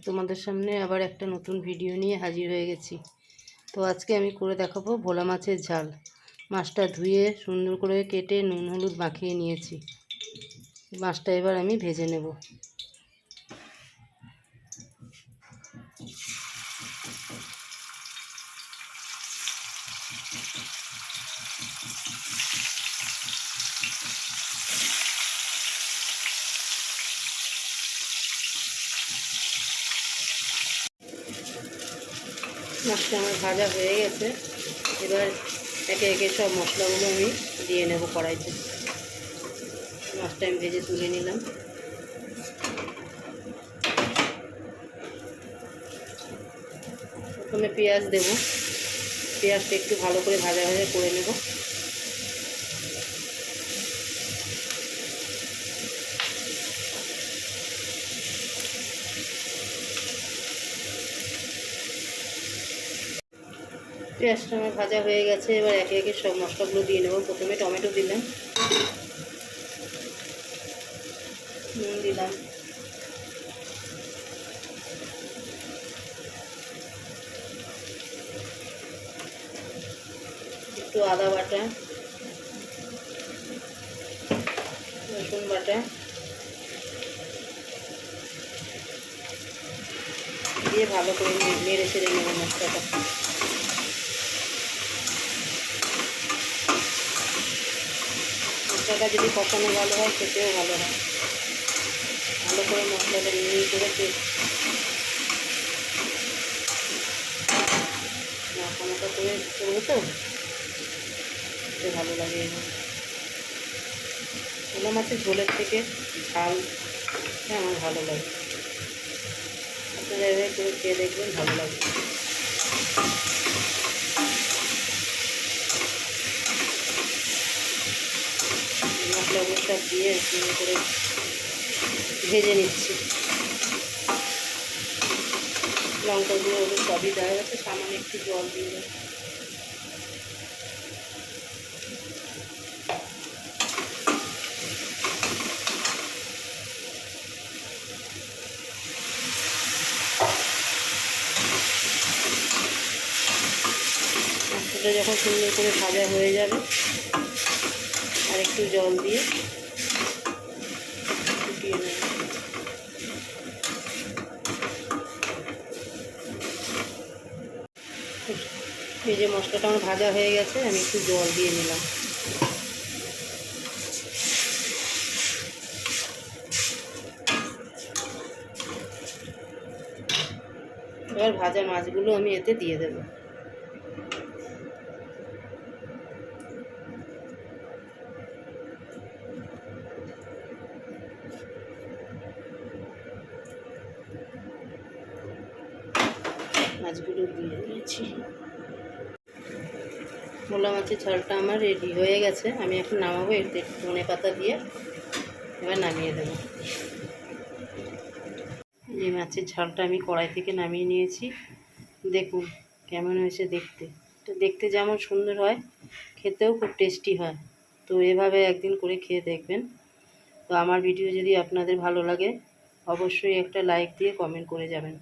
তোমাদের সামনে আবার একটা নতুন ভিডিও নিয়ে হাজির হয়ে গেছি। তো আজকে আমি করে দেখাবো ভোলা মাছের ঝাল। মাছটা ধুয়ে সুন্দর করে কেটে নুন হলুদ মাখিয়ে নিয়েছি। মাছটা এবার আমি ভেজে নেব। মাছটা আমার ভাজা হয়ে গেছে। এবার একে একে সব মশলাগুলো আমি দিয়ে নেব কড়াইতে। মাছটা আমি ভেজে তুলে নিলাম। প্রথমে পেঁয়াজ দেব। পেঁয়াজটা একটু ভালো করে ভাজা ভাজা করে নেব। পেঁয়াজটা আমার ভাজা হয়ে গেছে। এবার একে একে সব মশলাগুলো দিয়ে নেব। প্রথমে টমেটো দিলাম, নুন দিলাম, একটু আদা বাটা, রসুন বাটা দিয়ে ভালো করে নেড়ে চেড়ে নেব মশলাটা। মশলাটা যদি কষানো ভালো হয় খেতেও ভালো হয়। ভালো করে মশলাটা নিয়ে করে মাখা করে করবো তো খেতে ভালো লাগে। ভোলা মাছের ঝোলের থেকে ঝাল আমার ভালো লাগে। আপনারা এভাবে করে খেয়ে দেখবেন, ভালো লাগে। মশলাগুলো সব দিয়ে সুন্দর করে ভেজে নিচ্ছি। লঙ্কাগুলো ওগুলো সবই দেওয়া গেছে, সামান্য একটু জল দিয়ে দেবো। মাছটা যখন সুন্দর করে ভাজা হয়ে যাবে আর একটু জল দিয়ে ফুটিয়ে নেব। এই যে মশলাটা আমার ভাজা হয়ে গেছে, আমি একটু জল দিয়ে নিলাম। এবার ভাজা মাছগুলো আমি এতে দিয়ে দেব। মাছগুলো দিয়ে দিয়েছি। ভোলা মাছের ঝালটা আমার রেডি হয়ে গেছে। আমি এখন নামাবো। এতে ধনে পাতা দিয়ে এবার নামিয়ে দেবো। এই মাছের ঝালটা আমি কড়াই থেকে নামিয়ে নিয়েছি। দেখুন কেমন হয়েছে দেখতে। এটা দেখতে যেমন সুন্দর হয়, খেতেও খুব টেস্টি হয়। তো এভাবে একদিন করে খেয়ে দেখবেন। তো আমার ভিডিও যদি আপনাদের ভালো লাগে অবশ্যই একটা লাইক দিয়ে কমেন্ট করে যাবেন।